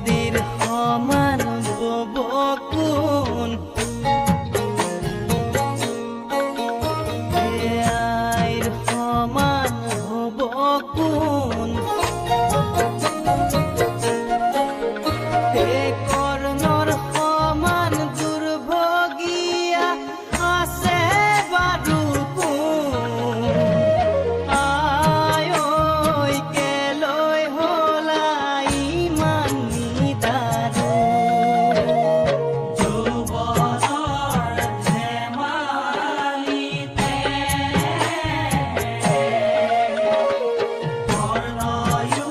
নদীৰ সমান ববকুন আইৰ সমান ববকুন কৰ্ণৰ সমান দুৰ্ভগীয়া আছে বাৰু কোন আই ঐ কেলৈ হ'লা ইমান নিদাৰুণ যৌৱনৰ ধেমালিতে কৰ্ণয়ো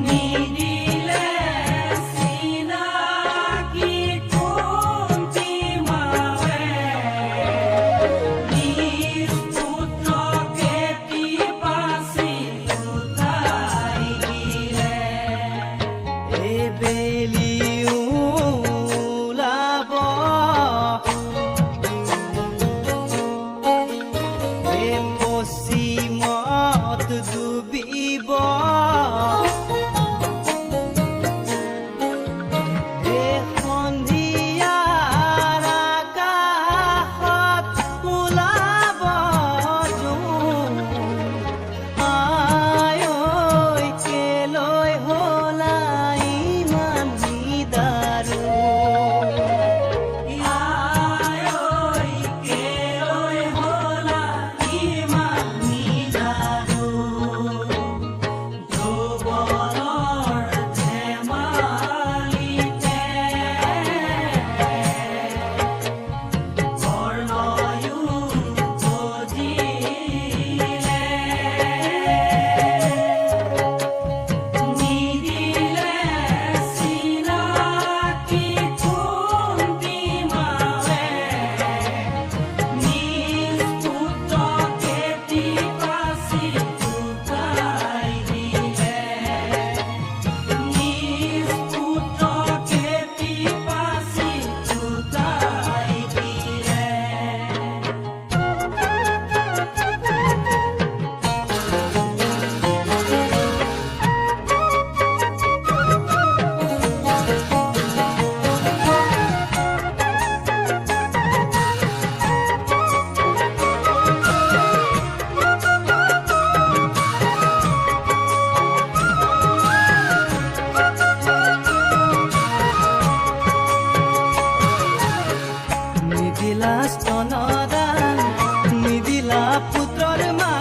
নিদিলে চিনাকি কুন্তি মাৱে নিজ পুত্ৰকে টিপাচি লুকাই দিলে বেলি ওলাব পশ্চিমত ডুবিব সন্ধিয়াৰ আকাশত ওলাব জোন আই ঐ কেলৈ হ'লা ইমান নিদাৰুণ আই ঐ কেলৈ হ'লা ইমান নিদাৰুণ যৌৱনৰ ধেমালিতে কৰ্ণয়ো বুজিলে নিদিলে চিনাকি কুন্তি মাৱে নিজ পুত্ৰকে টিপাচি লুকাই দিলে নিজ পুত্ৰকে টিপাচি লুকাই দিলে নিদিলা স্তনদান নিদিলা পুত্ৰৰ মা